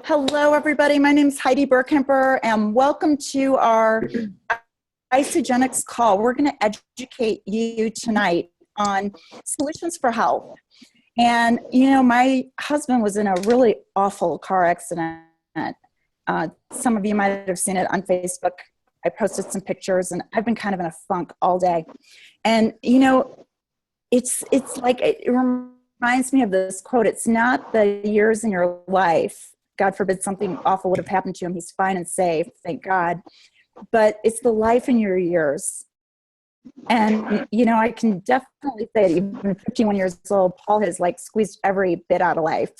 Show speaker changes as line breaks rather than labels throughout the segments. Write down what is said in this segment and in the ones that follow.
Hello, everybody. My name is Heidi Burkemper, and welcome to our Isagenix call. We're going to educate you tonight on solutions for health. And, you know, my husband was in a really awful car accident. Some of you might have seen it on Facebook. I posted some pictures, and I've been kind of in a funk all day. And, you know, it's like it reminds me of this quote. It's not the years in your life. God forbid something awful would have happened to him. He's fine and safe, thank God. But it's the life in your years. And, you know, I can definitely say that even 51 years old, Paul has like squeezed every bit out of life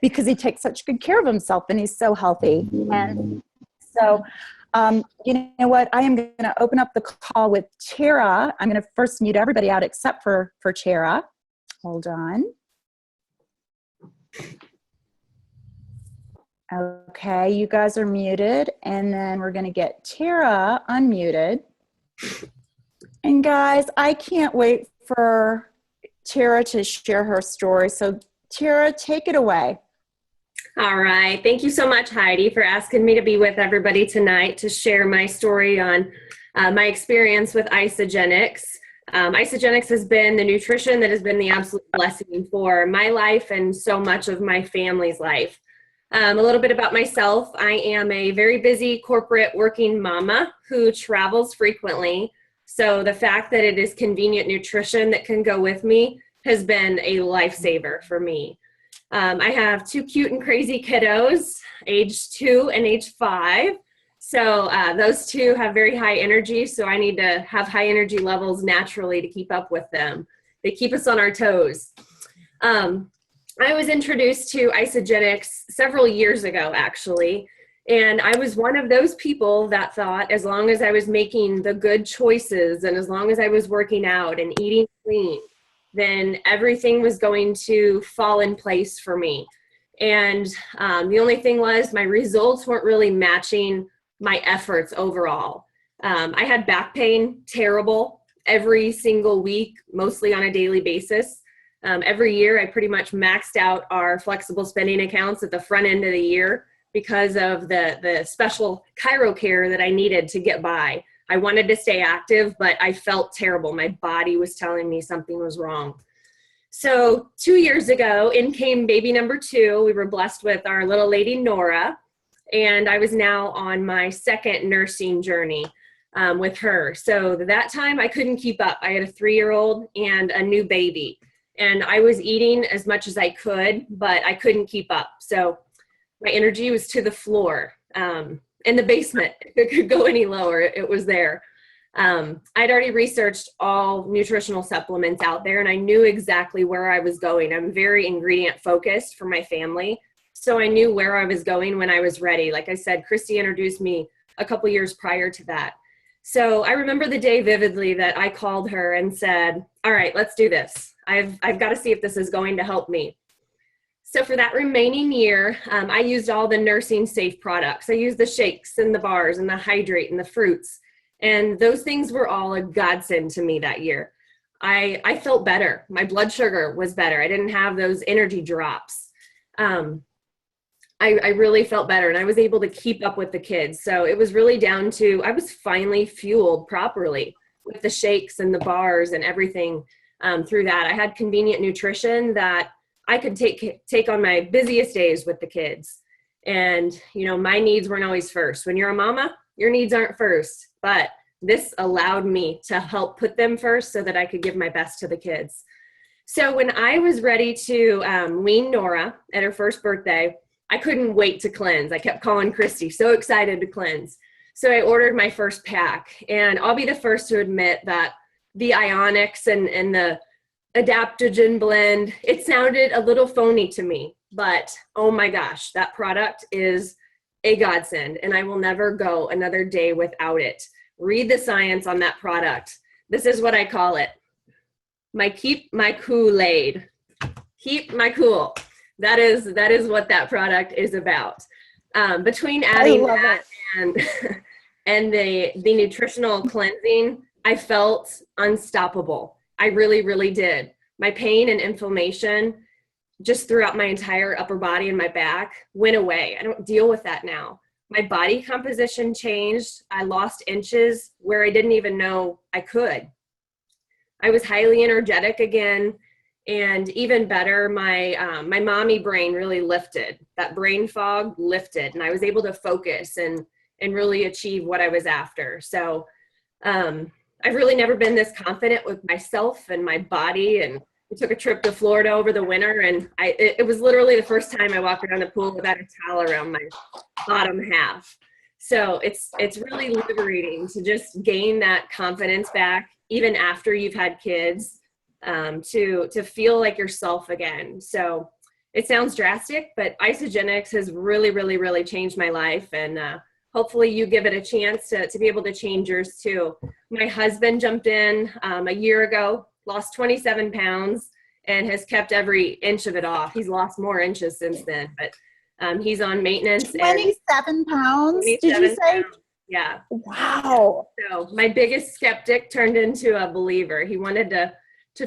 because he takes such good care of himself and he's so healthy. And so, you know what? I am going to open up the call with Tara. I'm going to first mute everybody out except for Tara. Hold on. Okay, you guys are muted, and then we're going to get Tara unmuted. And guys, I can't wait for Tara to share her story. So Tara, take it away.
All right. Thank you so much, Heidi, for asking me to be with everybody tonight to share my story on my experience with Isagenix. Isagenix has been the nutrition that has been the absolute blessing for my life and so much of my family's life. A little bit about myself. I am a very busy corporate working mama who travels frequently. So the fact that it is convenient nutrition that can go with me has been a lifesaver for me. I have two cute and crazy kiddos, age 2 and age 5. So those two have very high energy. So I need to have high energy levels naturally to keep up with them. They keep us on our toes. I was introduced to Isagenix several years ago, actually, and I was one of those people that thought as long as I was making the good choices and as long as I was working out and eating clean, then everything was going to fall in place for me. And the only thing was my results weren't really matching my efforts overall. I had back pain, terrible, every single week, mostly on a daily basis. Every year, I pretty much maxed out our flexible spending accounts at the front end of the year because of the special chiro care that I needed to get by. I wanted to stay active, but I felt terrible. My body was telling me something was wrong. So 2 years ago, in came baby number 2. We were blessed with our little lady, Nora, and I was now on my second nursing journey with her. So that time, I couldn't keep up. I had a 3-year-old and a new baby. And I was eating as much as I could, but I couldn't keep up. So my energy was to the floor in the basement. If it could go any lower, it was there. I'd already researched all nutritional supplements out there, and I knew exactly where I was going. I'm very ingredient focused for my family. So I knew where I was going when I was ready. Like I said, Christy introduced me a couple years prior to that. So I remember the day vividly that I called her and said, all right, let's do this. I've got to see if this is going to help me. So for that remaining year, I used all the nursing safe products. I used the shakes and the bars and the hydrate and the fruits. And those things were all a godsend to me that year. I felt better. My blood sugar was better. I didn't have those energy drops. I really felt better, and I was able to keep up with the kids. So it was really down to, I was finally fueled properly with the shakes and the bars and everything through that. I had convenient nutrition that I could take on my busiest days with the kids. And, you know, my needs weren't always first. When you're a mama, your needs aren't first. But this allowed me to help put them first so that I could give my best to the kids. So when I was ready to wean Nora at her first birthday, I couldn't wait to cleanse. I kept calling Christy, so excited to cleanse. So I ordered my first pack, and I'll be the first to admit that the Ionics and the adaptogen blend, it sounded a little phony to me, but oh my gosh, that product is a godsend, and I will never go another day without it. Read the science on that product. This is what I call it. Keep my Kool-Aid. Keep my cool. That is what that product is about. Between adding that and the nutritional cleansing, I felt unstoppable. I really, really did. My pain and inflammation just throughout my entire upper body and my back went away. I don't deal with that now. My body composition changed. I lost inches where I didn't even know I could. I was highly energetic again. And even better, my mommy brain really lifted. That brain fog lifted, and I was able to focus and really achieve what I was after. So I've really never been this confident with myself and my body. And we took a trip to Florida over the winter, and it was literally the first time I walked around the pool without a towel around my bottom half. So it's really liberating to just gain that confidence back, even after you've had kids. To feel like yourself again. So it sounds drastic, but Isagenix has really, really, really changed my life. And hopefully you give it a chance to be able to change yours too. My husband jumped in a year ago, lost 27 pounds, and has kept every inch of it off. He's lost more inches since then, but he's on maintenance.
27 pounds,
27
did you say?
pounds. Yeah.
Wow.
So my biggest skeptic turned into a believer. He wanted to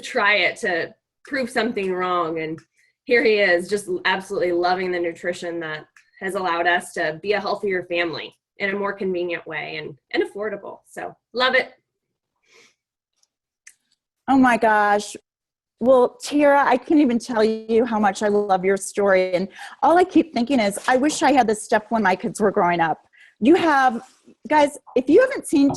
try it, to prove something wrong. And here he is, just absolutely loving the nutrition that has allowed us to be a healthier family in a more convenient way and affordable. So love it.
Oh my gosh. Well, Tara, I can't even tell you how much I love your story. And all I keep thinking is, I wish I had this stuff when my kids were growing up. You have, guys, if you haven't seen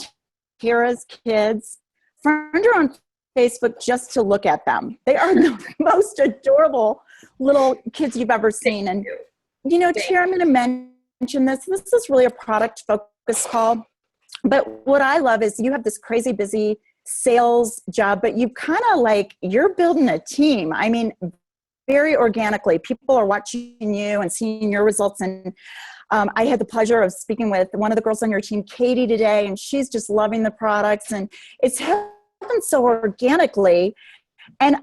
Tara's kids, friend her on Facebook just to look at them. They are the most adorable little kids you've ever seen. And, you know, Tara, I'm going to mention this. This is really a product focused call. But what I love is you have this crazy busy sales job, but you kind of like, you're building a team. I mean, very organically, people are watching you and seeing your results. And I had the pleasure of speaking with one of the girls on your team, Katie, today, and she's just loving the products. And it's so organically. And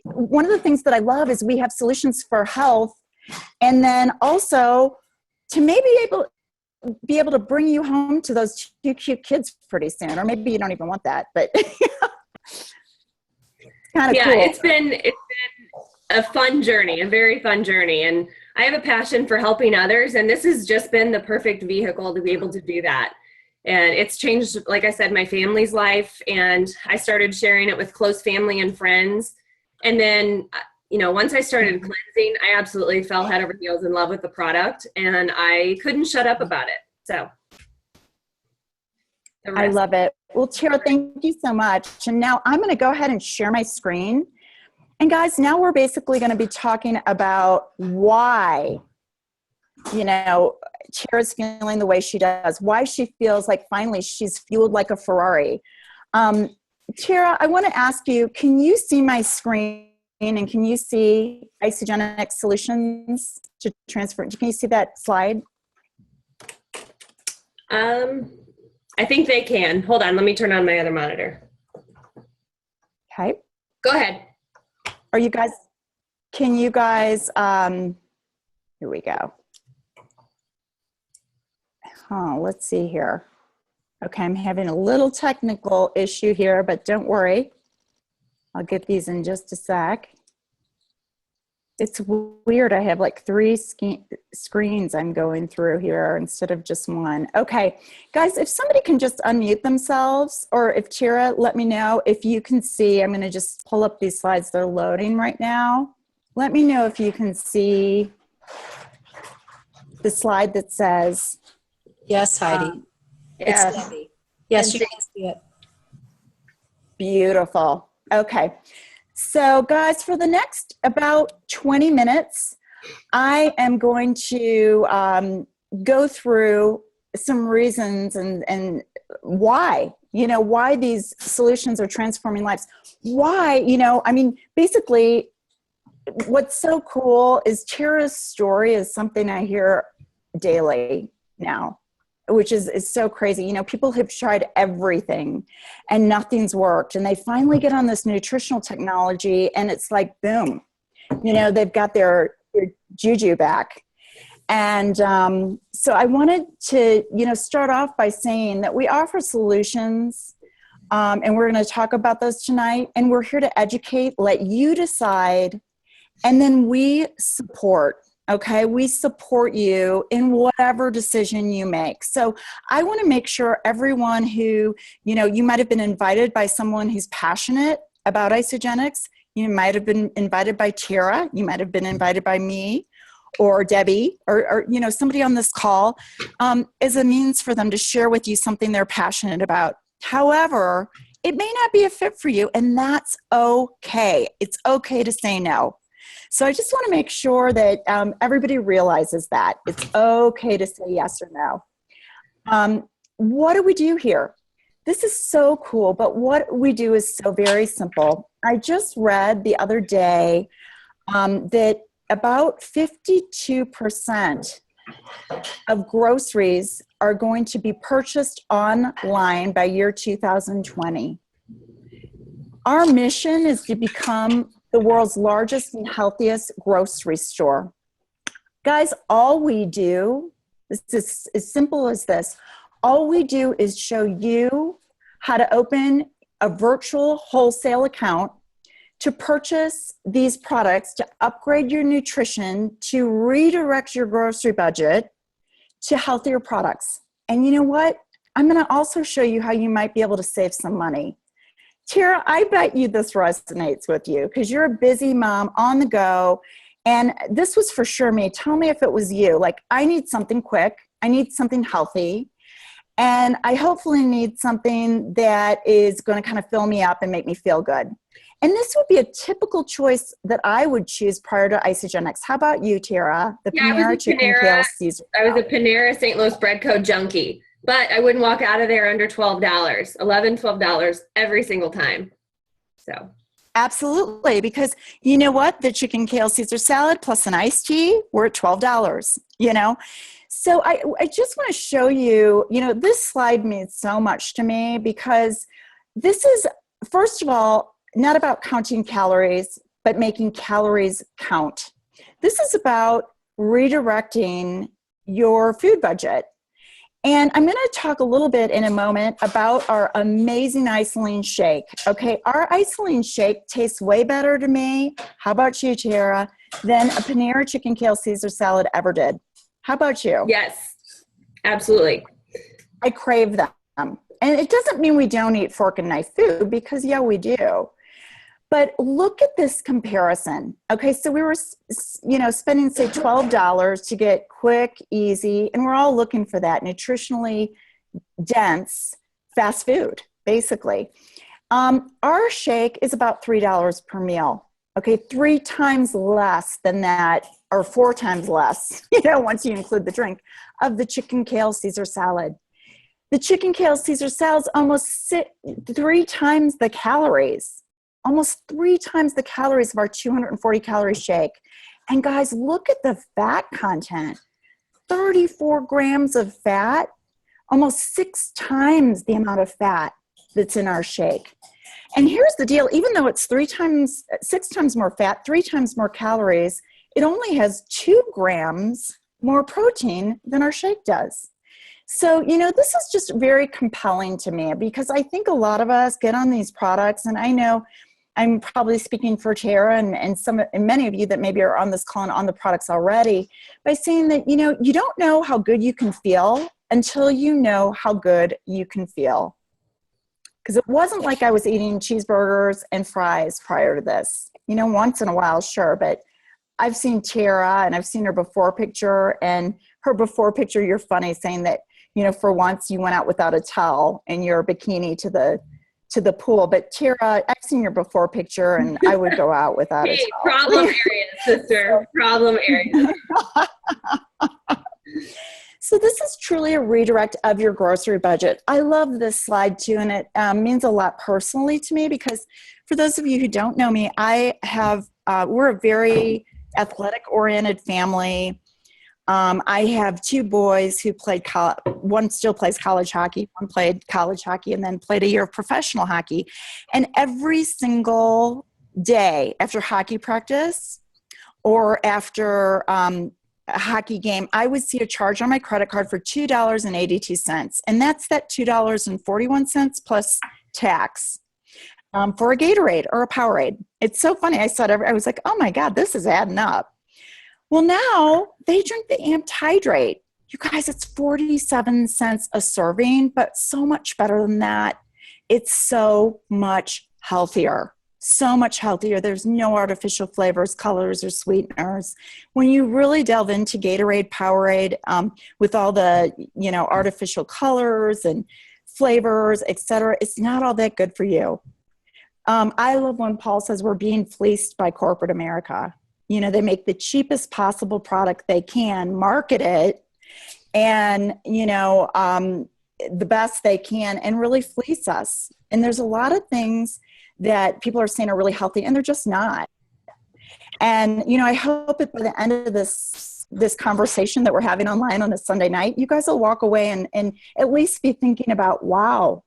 one of the things that I love is we have solutions for health, and then also to maybe be able to bring you home to those two cute kids pretty soon, or maybe you don't even want that, but it's kind of cool.
It's been a fun journey, a very fun journey. And I have a passion for helping others, and this has just been the perfect vehicle to be able to do that. And it's changed, like I said, my family's life. And I started sharing it with close family and friends. And then, you know, once I started cleansing, I absolutely fell head over heels in love with the product. And I couldn't shut up about it. So.
I love it. Well, Tara, thank you so much. And now I'm going to go ahead and share my screen. And guys, now we're basically going to be talking about why, you know, Tara's feeling the way she does, why she feels like finally she's fueled like a Ferrari. Tara, I want to ask you, can you see my screen and can you see Isagenix solutions to transfer? Can you see that slide?
I think they can. Hold on, let me turn on my other monitor.
Okay.
Go ahead.
Are you guys, can you guys, here we go. Let's see here. Okay, I'm having a little technical issue here, but don't worry. I'll get these in just a sec. It's weird. I have like 3 screens I'm going through here instead of just one. Okay, guys, if somebody can just unmute themselves, or if Tara, let me know if you can see. I'm going to just pull up these slides. They're loading right now. Let me know if you can see the slide that says.
Yes, Heidi.
Yes.
It's Debbie. Yes, you can see it.
Beautiful. Okay. So guys, for the next about 20 minutes, I am going to go through some reasons and why, you know, why these solutions are transforming lives. Why, you know, I mean, basically what's so cool is Tara's story is something I hear daily now, which is so crazy. You know, people have tried everything and nothing's worked. And they finally get on this nutritional technology and it's like, boom, you know, they've got their juju back. And so I wanted to, you know, start off by saying that we offer solutions and we're going to talk about those tonight. And we're here to educate, let you decide, And then we support, okay? We support you in whatever decision you make. So I want to make sure everyone who, you might have been invited by someone who's passionate about Isagenix. You might have been invited by Tara. You might have been invited by me or Debbie or somebody on this call as a means for them to share with you something they're passionate about. However, it may not be a fit for you, and that's okay. It's okay to say no. So I just want to make sure that everybody realizes that. It's okay to say yes or no. What do we do here? This is so cool, but what we do is so very simple. I just read the other day that about 52% of groceries are going to be purchased online by year 2020. Our mission is to become the world's largest and healthiest grocery store. Guys, all we do, this is as simple as this, all we do is show you how to open a virtual wholesale account to purchase these products, to upgrade your nutrition, to redirect your grocery budget to healthier products. And you know what? I'm going to also show you how you might be able to save some money. Tara, I bet you this resonates with you because you're a busy mom on the go. And this was for sure me. Tell me if it was you. Like, I need something quick. I need something healthy. And I hopefully need something that is going to kind of fill me up and make me feel good. And this would be a typical choice that I would choose prior to Isagenix. How about you, Tara? The Panera Chicken Kale Caesar.
I was a Panera St. Louis Bread Co. junkie, but I wouldn't walk out of there under $12, $11, $12 every single time. So.
Absolutely, because you know what? The chicken kale Caesar salad plus an iced tea, we're at $12, So I just want to show you, this slide means so much to me because this is, first of all, not about counting calories, but making calories count. This is about redirecting your food budget. And I'm going to talk a little bit in a moment about our amazing Isoline shake. Okay, our Isoline shake tastes way better to me. How about you, Tara? Than a Panera Chicken Kale Caesar salad ever did. How about you?
Yes, absolutely.
I crave them. And it doesn't mean we don't eat fork and knife food because, yeah, we do. But look at this comparison. Okay, so we were, spending, say, $12 to get quick, easy, and we're all looking for that nutritionally dense fast food, basically. Our shake is about $3 per meal. Okay, 3 times less than that, or 4 times less, once you include the drink, of the chicken kale Caesar salad. The chicken kale Caesar salad is almost 3 times the calories. Almost 3 times the calories of our 240 calorie shake. And guys, look at the fat content. 34 grams of fat, almost 6 times the amount of fat that's in our shake. And here's the deal, even though it's 6 times more fat, 3 times more calories, it only has 2 grams more protein than our shake does. So, this is just very compelling to me because I think a lot of us get on these products, and I know I'm probably speaking for Tara and many of you that maybe are on this call and on the products already, by saying that, you don't know how good you can feel until you know how good you can feel. Because it wasn't like I was eating cheeseburgers and fries prior to this. Once in a while, sure, but I've seen Tara and I've seen her before picture, and her before picture, you're funny saying that, for once you went out without a towel in your bikini to the pool. But Tara, I've seen your before picture, and I would go out without a towel.
Problem areas, sister. Problem areas.
So this is truly a redirect of your grocery budget. I love this slide too, and it means a lot personally to me because for those of you who don't know me, we're a very athletic-oriented family. I have 2 boys who played one still plays college hockey, one played college hockey, and then played a year of professional hockey. And every single day after hockey practice or after a hockey game, I would see a charge on my credit card for $2.82. And that's that $2.41 plus tax. for a Gatorade or a Powerade. It's so funny. I saw it. I was like, oh my God, this is adding up. Well, now they drink the Amped Hydrate. You guys, it's 47 cents a serving, but so much better than that. It's so much healthier. So much healthier. There's no artificial flavors, colors, or sweeteners. When you really delve into Gatorade, Powerade, with all the, artificial colors and flavors, etc., it's not all that good for you. I love when Paul says we're being fleeced by corporate America. They make the cheapest possible product they can, market it, and, the best they can, and really fleece us. And there's a lot of things that people are saying are really healthy, and they're just not. And, I hope that by the end of this conversation that we're having online on a Sunday night, you guys will walk away and at least be thinking about, wow,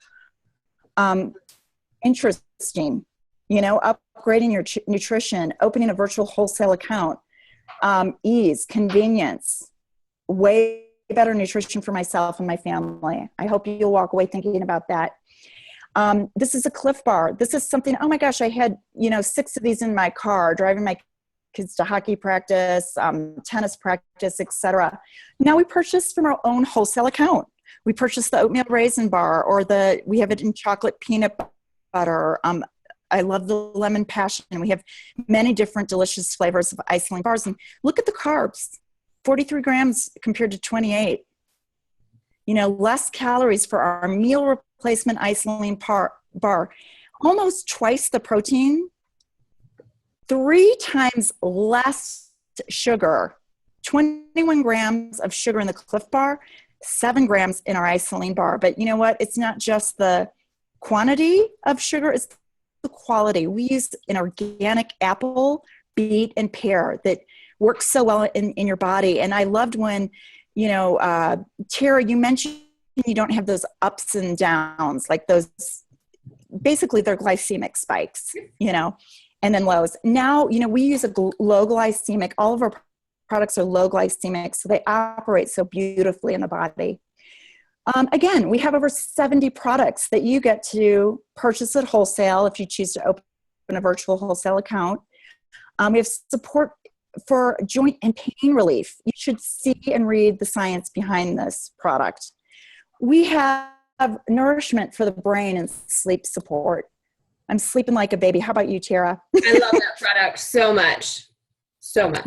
interesting, upgrading your nutrition, opening a virtual wholesale account, ease, convenience, way better nutrition for myself and my family. I hope you'll walk away thinking about that. This is a Cliff Bar. This is something, oh my gosh, I had, 6 of these in my car, driving my kids to hockey practice, tennis practice, etc. Now we purchased from our own wholesale account. We purchased the oatmeal raisin bar, or we have it in chocolate peanut butter. I love the lemon passion. We have many different delicious flavors of Iceland bars. And look at the carbs, 43 grams compared to 28. Less calories for our meal replacement Iceland bar. Almost twice the protein, 3 times less sugar, 21 grams of sugar in the Cliff Bar, 7 grams in our Iceland bar. But you know what? It's not just the quantity of sugar, it's the quality. We use an organic apple, beet, and pear that works so well in your body. And I loved when, Tara, you mentioned you don't have those ups and downs, like those, basically they're glycemic spikes, and then lows. Now, we use a low glycemic, all of our products are low glycemic, so they operate so beautifully in the body. Again, we have over 70 products that you get to purchase at wholesale if you choose to open a virtual wholesale account. We have support for joint and pain relief. You should see and read the science behind this product. We have nourishment for the brain and sleep support. I'm sleeping like a baby. How about you, Tara?
I love that product so much. So much.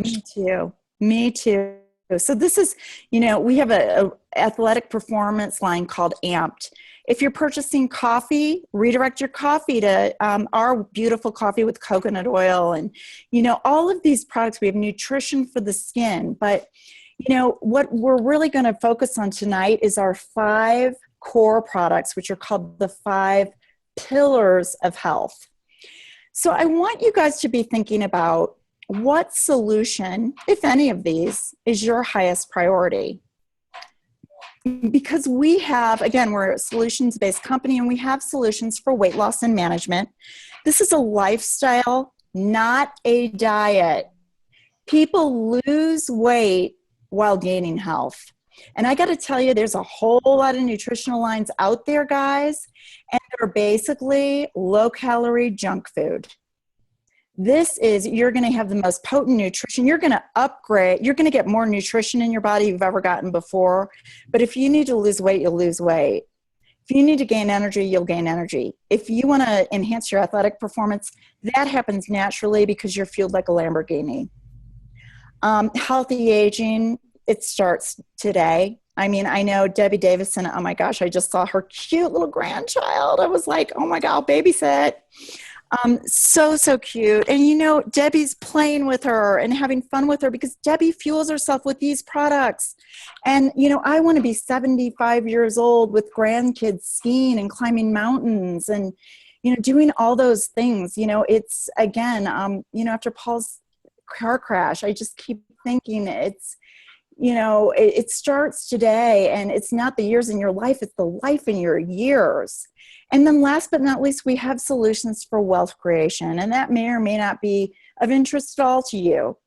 Me too. So this is, we have a athletic performance line called Amped. If you're purchasing coffee, redirect your coffee to our beautiful coffee with coconut oil. And, all of these products, we have nutrition for the skin. But, what we're really going to focus on tonight is our 5 core products, which are called the 5 pillars of health. So I want you guys to be thinking about what solution, if any of these, is your highest priority. Because we have, again, we're a solutions-based company, and we have solutions for weight loss and management. This is a lifestyle, not a diet. People lose weight while gaining health. And I got to tell you, there's a whole lot of nutritional lines out there, guys, and they're basically low-calorie junk food. You're going to have the most potent nutrition. You're going to upgrade. You're going to get more nutrition in your body you've ever gotten before. But if you need to lose weight, you'll lose weight. If you need to gain energy, you'll gain energy. If you want to enhance your athletic performance, that happens naturally because you're fueled like a Lamborghini. Healthy aging, it starts today. I mean, I know Debbie Davison, oh my gosh, I just saw her cute little grandchild. I was like, oh my God, babysit. So cute. And Debbie's playing with her and having fun with her because Debbie fuels herself with these products. And, I want to be 75 years old with grandkids skiing and climbing mountains and, doing all those things. It's, again, after Paul's car crash, I just keep thinking it starts today, and it's not the years in your life, it's the life in your years. And then last but not least, we have solutions for wealth creation, and that may or may not be of interest at all to you.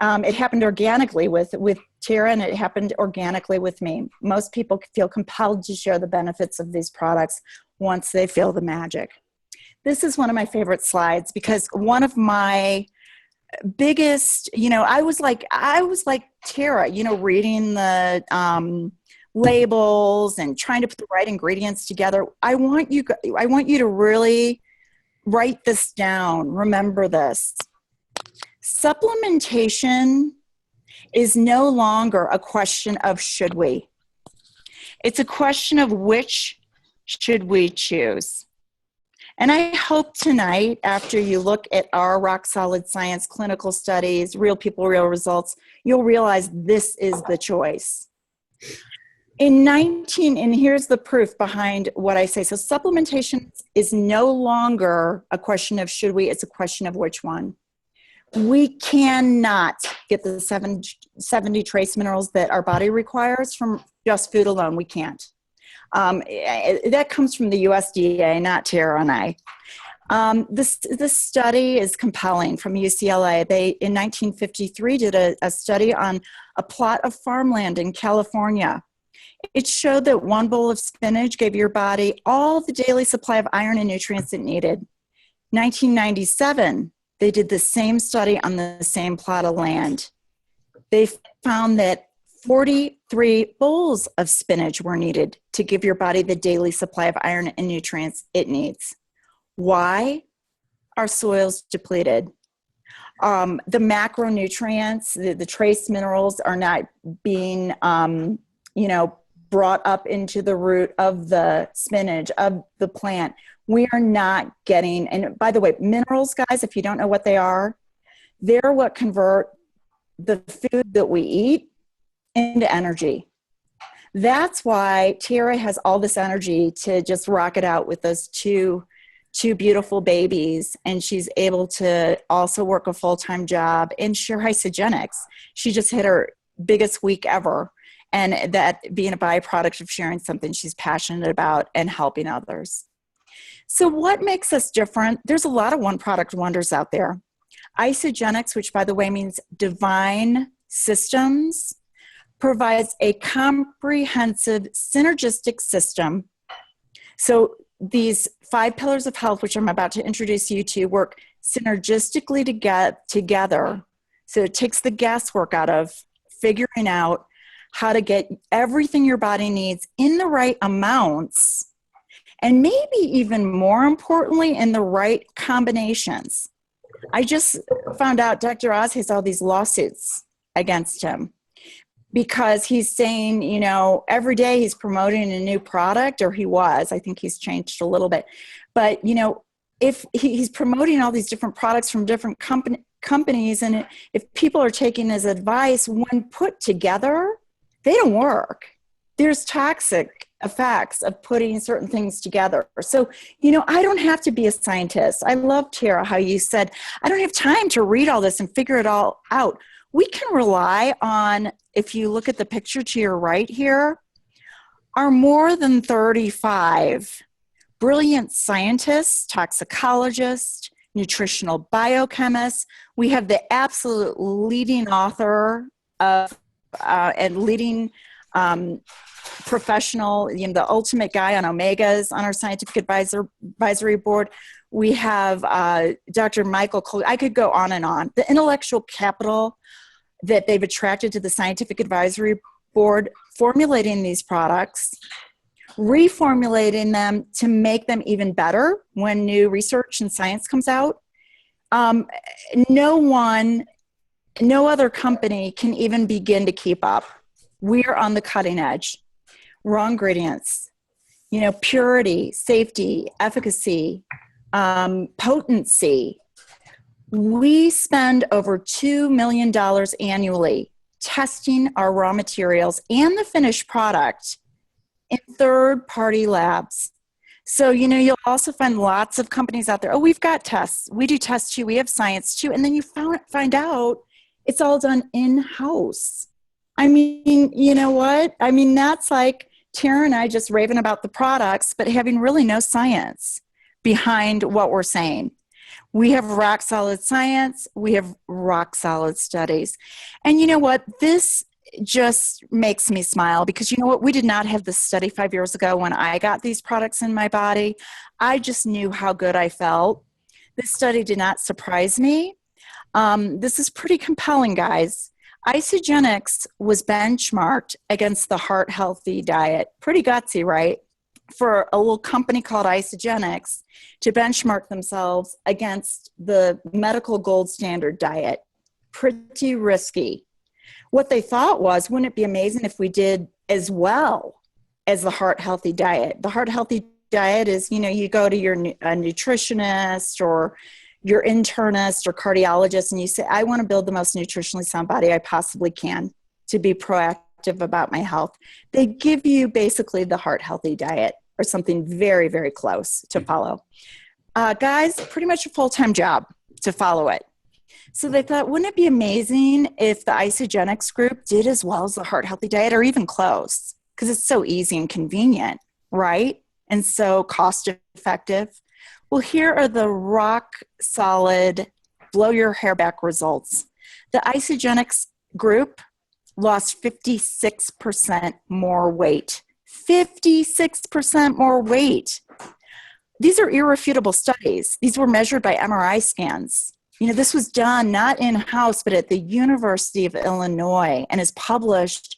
It happened organically with Tara, and it happened organically with me. Most people feel compelled to share the benefits of these products once they feel the magic. This is one of my favorite slides because one of my biggest, I was like Tara, reading the labels and trying to put the right ingredients together. I want you to really write this down. Remember this. Supplementation is no longer a question of should we. It's a question of which should we choose. And I hope tonight, after you look at our rock solid science clinical studies, real people, real results, you'll realize this is the choice. And here's the proof behind what I say. So supplementation is no longer a question of should we, it's a question of which one. We cannot get the 70 trace minerals that our body requires from just food alone. We can't. That comes from the USDA, not Tara and I. This study is compelling from UCLA. They, in 1953, did a study on a plot of farmland in California. It showed that one bowl of spinach gave your body all the daily supply of iron and nutrients it needed. 1997, they did the same study on the same plot of land. They found that 43 bowls of spinach were needed to give your body the daily supply of iron and nutrients it needs. Why? Our soil's depleted. The macronutrients, the trace minerals are not being, brought up into the root of the spinach, of the plant. We are not getting, and by the way, minerals, guys, if you don't know what they are, they're what convert the food that we eat into energy. That's why Tara has all this energy to just rock it out with those two beautiful babies, and she's able to also work a full-time job and share Isogenics. She just hit her biggest week ever, and that being a byproduct of sharing something she's passionate about and helping others. So what makes us different? There's a lot of one-product wonders out there. Isogenics, which by the way means divine systems, provides a comprehensive synergistic system. So these 5 pillars of health, which I'm about to introduce you to, work synergistically together. So it takes the guesswork out of figuring out how to get everything your body needs in the right amounts, and maybe even more importantly, in the right combinations. I just found out Dr. Oz has all these lawsuits against him because he's saying, every day he's promoting a new product, or he was. I think he's changed a little bit. But, if he's promoting all these different products from different companies, and if people are taking his advice, when put together, they don't work. There's toxic effects of putting certain things together. So, I don't have to be a scientist. I love, Tara, how you said, I don't have time to read all this and figure it all out. We can rely on, if you look at the picture to your right here, are more than 35 brilliant scientists, toxicologists, nutritional biochemists. We have the absolute leading author of and leading professional, the ultimate guy on omegas on our scientific advisory board. We have Dr. Michael Cole. I could go on and on. The intellectual capital that they've attracted to the scientific advisory board, formulating these products, reformulating them to make them even better when new research and science comes out. No other company can even begin to keep up. We're on the cutting edge. Raw ingredients, purity, safety, efficacy, potency. We spend over $2 million annually testing our raw materials and the finished product in third-party labs. So, you'll also find lots of companies out there, oh, we've got tests. We do tests too. We have science too. And then you find out it's all done in-house. I mean, you know what? I mean, that's like Tara and I just raving about the products, but having really no science behind what we're saying. We have rock solid science. We have rock solid studies. And you know what? This just makes me smile because you know what? We did not have this study 5 years ago when I got these products in my body. I just knew how good I felt. This study did not surprise me. This is pretty compelling, guys. Isagenix was benchmarked against the Heart Healthy Diet. Pretty gutsy, right? For a little company called Isagenix to benchmark themselves against the medical gold standard diet. Pretty risky. What they thought was, wouldn't it be amazing if we did as well as the Heart Healthy Diet? The Heart Healthy Diet is, you know, you go to your a nutritionist or your internist or cardiologist and you say, I want to build the most nutritionally sound body I possibly can to be proactive about my health. They give you basically the Heart Healthy Diet or something very, very close to follow. Guys, pretty much a full-time job to follow it. So they thought, wouldn't it be amazing if the Isagenix group did as well as the Heart Healthy Diet or even close? Because it's so easy and convenient, right? And so cost effective. Well, here are the rock solid, blow your hair back results. The Isagenix group lost 56% more weight. 56% more weight. These are irrefutable studies. These were measured by MRI scans. You know, this was done not in-house, but at the University of Illinois and is published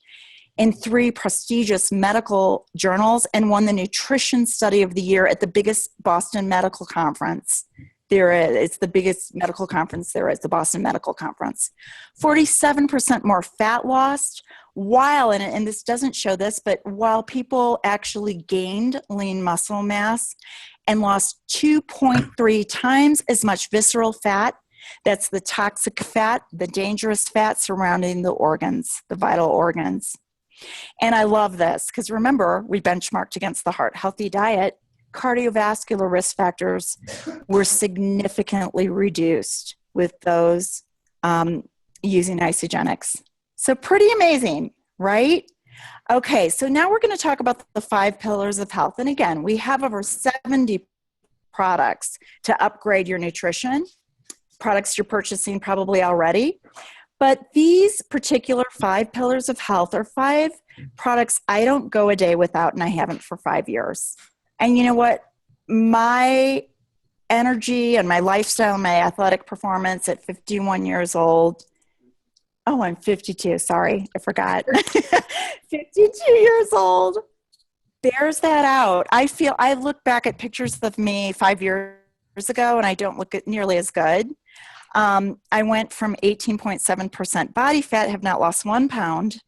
in 3 prestigious medical journals and won the Nutrition Study of the Year at the biggest Boston Medical Conference. It's the biggest medical conference there is, the Boston Medical Conference. 47% more fat lost, while, and this doesn't show this, but while people actually gained lean muscle mass and lost 2.3 times as much visceral fat. That's the toxic fat, the dangerous fat surrounding the organs, the vital organs. And I love this because remember, we benchmarked against the Heart Healthy Diet. Cardiovascular risk factors were significantly reduced with those using Isagenix. So pretty amazing, right? Okay, so now we're going to talk about the 5 pillars of health. And again, we have over 70 products to upgrade your nutrition, products you're purchasing probably already. But these particular 5 pillars of health are 5 products I don't go a day without, and I haven't for 5 years. And you know what? My energy and my lifestyle and my athletic performance at 51 years old. Oh, I'm 52. Sorry, I forgot. 52 years old. Bears that out. I look back at pictures of me 5 years ago and I don't look nearly as good. I went from 18.7% body fat, have not lost 1 pound,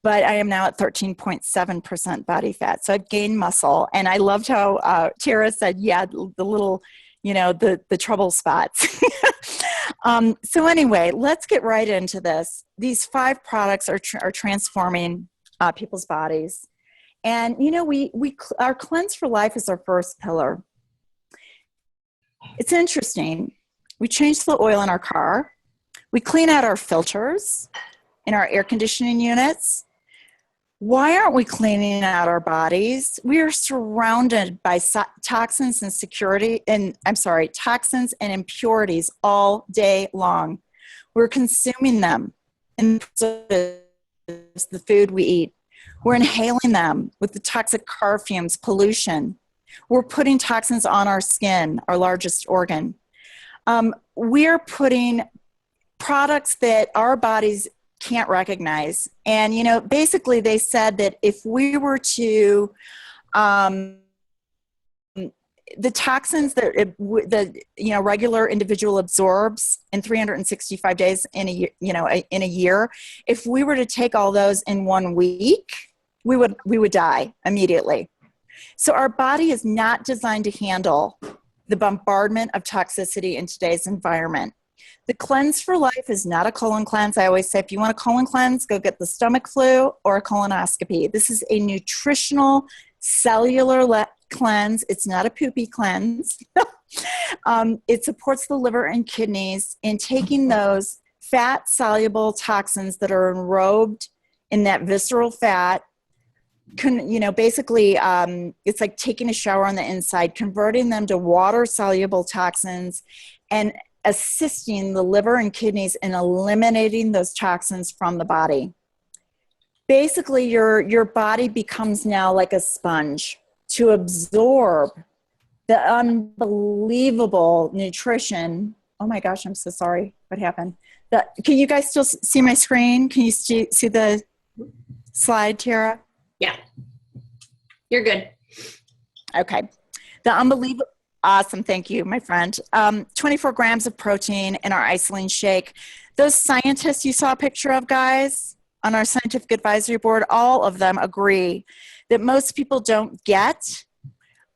but I am now at 13.7% body fat. So I've gained muscle. And I loved how Tara said, yeah, the little, you know, the trouble spots. So anyway, let's get right into this. These 5 products are transforming people's bodies. And, you know, our Cleanse for Life is our first pillar. It's interesting. We change the oil in our car. We clean out our filters in our air conditioning units. Why aren't we cleaning out our bodies? We are surrounded by toxins toxins and impurities all day long. We're consuming them in the food we eat. We're inhaling them with the toxic car fumes, pollution. We're putting toxins on our skin, our largest organ. We're putting products that our bodies can't recognize. And, you know, basically they said that if we were to, the toxins that the regular individual absorbs in 365 days in a year, if we were to take all those in 1 week, we would die immediately. So our body is not designed to handle the bombardment of toxicity in today's environment. The Cleanse for Life is not a colon cleanse. I always say, if you want a colon cleanse, go get the stomach flu or a colonoscopy. This is a nutritional cellular cleanse. It's not a poopy cleanse. It supports the liver and kidneys in taking those fat-soluble toxins that are enrobed in that visceral fat. Basically, it's like taking a shower on the inside, converting them to water-soluble toxins and assisting the liver and kidneys in eliminating those toxins from the body. basically your body becomes now like a sponge to absorb the unbelievable nutrition. Oh my gosh, I'm so sorry. What happened? Can you guys still see my screen? Can you see the slide, Tara?
Yeah. You're good.
Okay. The unbelievable, awesome. Thank you, my friend. 24 grams of protein in our Isoline shake. Those scientists you saw a picture of, guys, on our scientific advisory board, all of them agree that most people don't get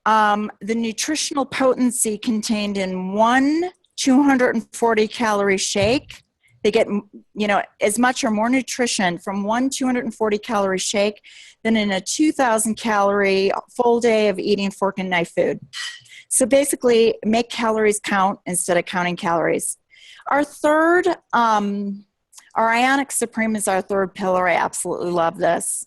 the nutritional potency contained in one 240 calorie shake. They get, as much or more nutrition from one 240 calorie shake than in a 2,000 calorie full day of eating fork and knife food. So basically, make calories count instead of counting calories. Our third, our Ionic Supreme is our third pillar. I absolutely love this.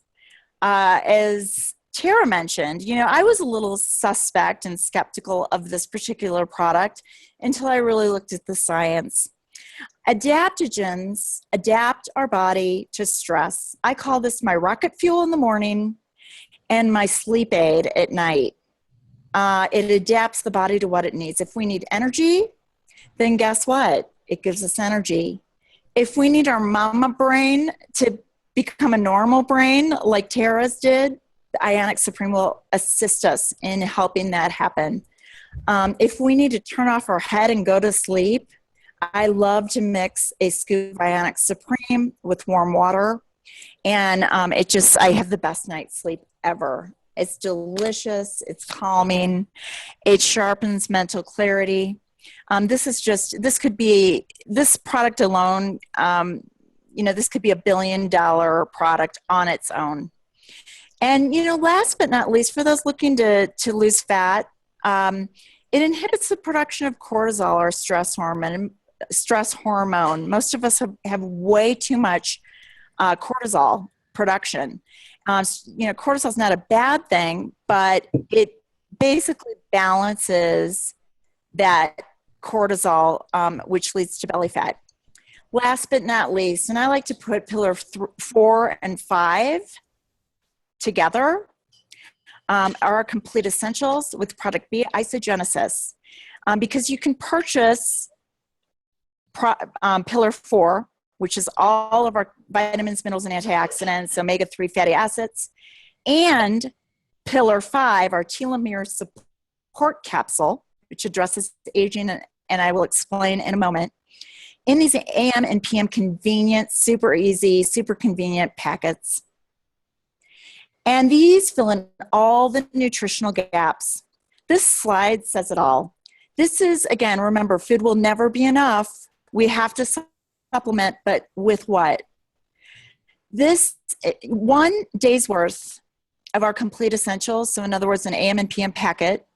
As Tara mentioned, I was a little suspect and skeptical of this particular product until I really looked at the science. Adaptogens adapt our body to stress. I call this my rocket fuel in the morning and my sleep aid at night. It adapts the body to what it needs. If we need energy, then guess what? It gives us energy. If we need our mama brain to become a normal brain like Tara's did, the Ionic Supreme will assist us in helping that happen. If we need to turn off our head and go to sleep, I love to mix a scoop of Ionic Supreme with warm water. And I have the best night's sleep ever. It's delicious. It's calming. It sharpens mental clarity. This product alone, this could be $1 billion product on its own. And, last but not least, for those looking to lose fat, it inhibits the production of cortisol, or stress hormone. Most of us have way too much cortisol production. Cortisol is not a bad thing, but it basically balances that cortisol, which leads to belly fat. Last but not least, and I like to put pillar 4 and 5 together, are our complete essentials with product B, Isogenesis, because you can purchase pillar 4, which is all of our vitamins, minerals, and antioxidants, omega-3 fatty acids, and pillar 5, our telomere support capsule, which addresses aging, and I will explain in a moment, in these AM and PM convenient, super easy, super convenient packets. And these fill in all the nutritional gaps. This slide says it all. This is, again, remember, food will never be enough. We have to supplement, but with what? This 1 day's worth of our complete essentials, so in other words, an AM and PM packet,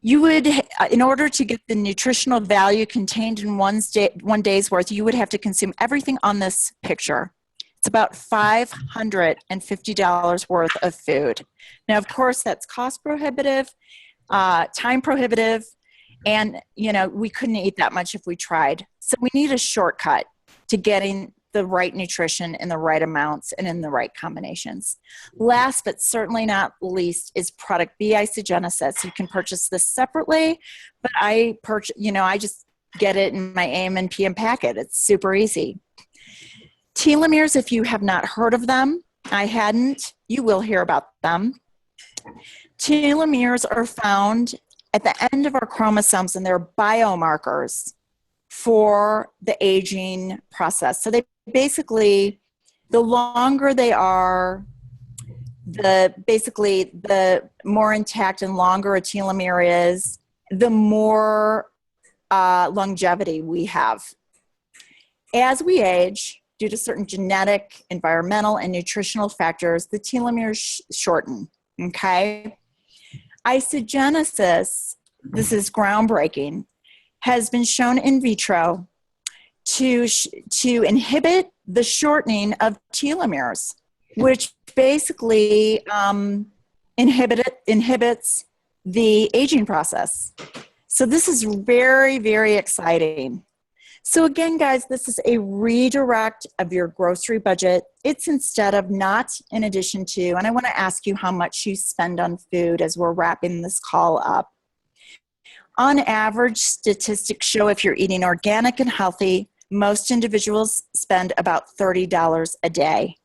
you would, in order to get the nutritional value contained in 1 day's worth, you would have to consume everything on this picture. It's about $550 worth of food. Now, of course, that's cost prohibitive, time prohibitive, and, we couldn't eat that much if we tried. So we need a shortcut to getting the right nutrition in the right amounts and in the right combinations. Last but certainly not least is product B, Isogenesis. You can purchase this separately, but I just get it in my AM and PM packet. It's super easy. Telomeres, if you have not heard of them, I hadn't, you will hear about them. Telomeres are found at the end of our chromosomes, and they're biomarkers for the aging process. So they basically, the longer they are, the more intact and longer a telomere is, the more longevity we have. As we age, due to certain genetic, environmental, and nutritional factors, the telomeres shorten, okay? Isogenesis, this is groundbreaking, has been shown in vitro to inhibit the shortening of telomeres, which basically inhibits the aging process. So this is very, very exciting. So again, guys, this is a redirect of your grocery budget. It's instead of, not in addition to, and I want to ask you how much you spend on food as we're wrapping this call up. On average, statistics show if you're eating organic and healthy, most individuals spend about $30 a day.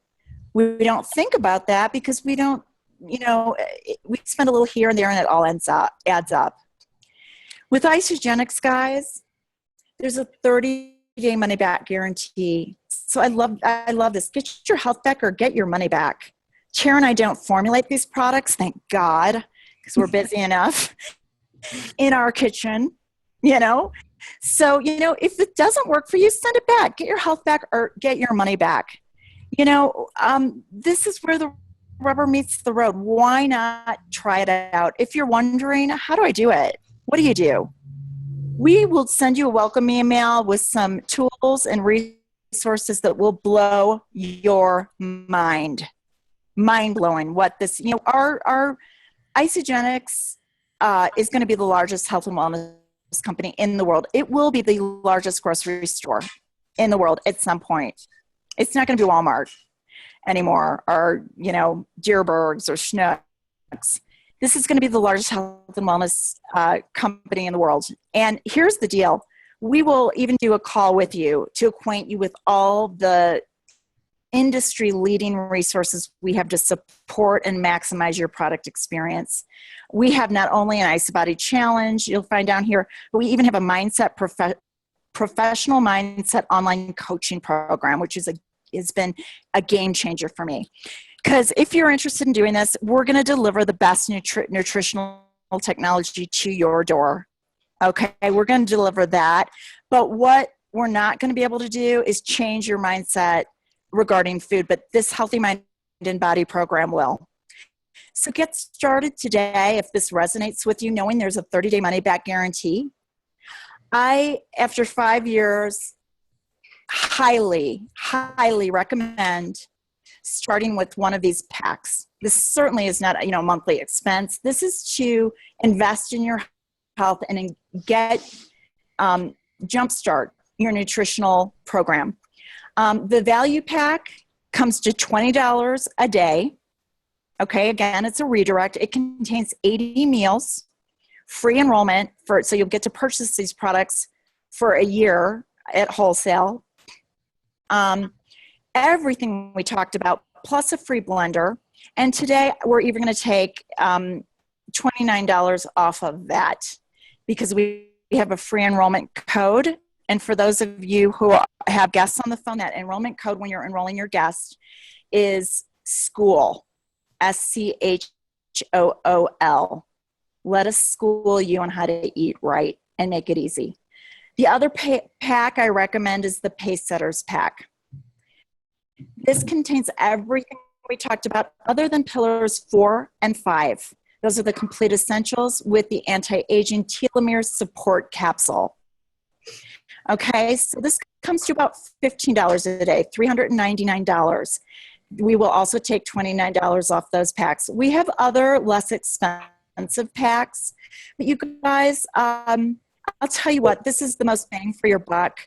We don't think about that because we don't, we spend a little here and there and it all adds up. With Isagenix, guys, there's a 30-day money-back guarantee. So I love this. Get your health back or get your money back. Chair and I don't formulate these products, thank God, because we're busy enough in our kitchen, So, if it doesn't work for you, send it back. Get your health back or get your money back. This is where the rubber meets the road. Why not try it out? If you're wondering, how do I do it? What do you do? We will send you a welcome email with some tools and resources that will blow your mind. Mind-blowing what this, our Isagenix is going to be the largest health and wellness company in the world. It will be the largest grocery store in the world at some point. It's not going to be Walmart anymore or, Dierbergs or Schnucks. This is going to be the largest health and wellness company in the world. And here's the deal. We will even do a call with you to acquaint you with all the industry-leading resources we have to support and maximize your product experience. We have not only an IsaBody challenge, you'll find down here, but we even have a professional mindset online coaching program, which has been a game changer for me. Because if you're interested in doing this, we're going to deliver the best nutritional technology to your door. Okay, we're going to deliver that. But what we're not going to be able to do is change your mindset regarding food. But this Healthy Mind and Body program will. So get started today if this resonates with you, knowing there's a 30-day money-back guarantee. I, after 5 years, highly recommend starting with one of these packs. This certainly is not a monthly expense. This is to invest in your health and get jumpstart your nutritional program. The value pack comes to $20 a day. Okay, again, it's a redirect. It contains 80 meals, free enrollment so you'll get to purchase these products for a year at wholesale. Everything we talked about, plus a free blender. And today we're even going to take $29 off of that because we have a free enrollment code. And for those of you who have guests on the phone, that enrollment code when you're enrolling your guest is SCHOOL, SCHOOL. Let us school you on how to eat right and make it easy. The other pack I recommend is the Pacesetters pack. This contains everything we talked about other than pillars 4 and 5. Those are the complete essentials with the anti-aging telomere support capsule. Okay, so this comes to about $15 a day, $399. We will also take $29 off those packs. We have other less expensive packs, but you guys, I'll tell you what, this is the most bang for your buck.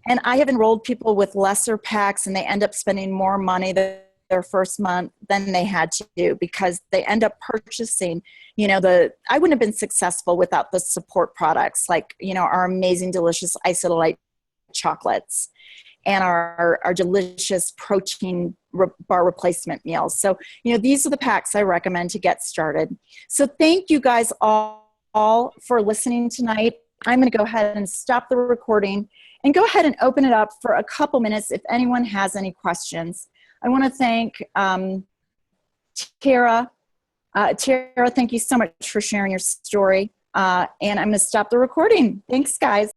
And I have enrolled people with lesser packs and they end up spending more money their first month than they had to do because they end up purchasing, I wouldn't have been successful without the support products like, our amazing, delicious Isolite chocolates and our delicious protein bar replacement meals. So, these are the packs I recommend to get started. So thank you guys all for listening tonight. I'm going to go ahead and stop the recording and go ahead and open it up for a couple minutes if anyone has any questions. I want to thank Tara. Tara, thank you so much for sharing your story. And I'm going to stop the recording. Thanks, guys.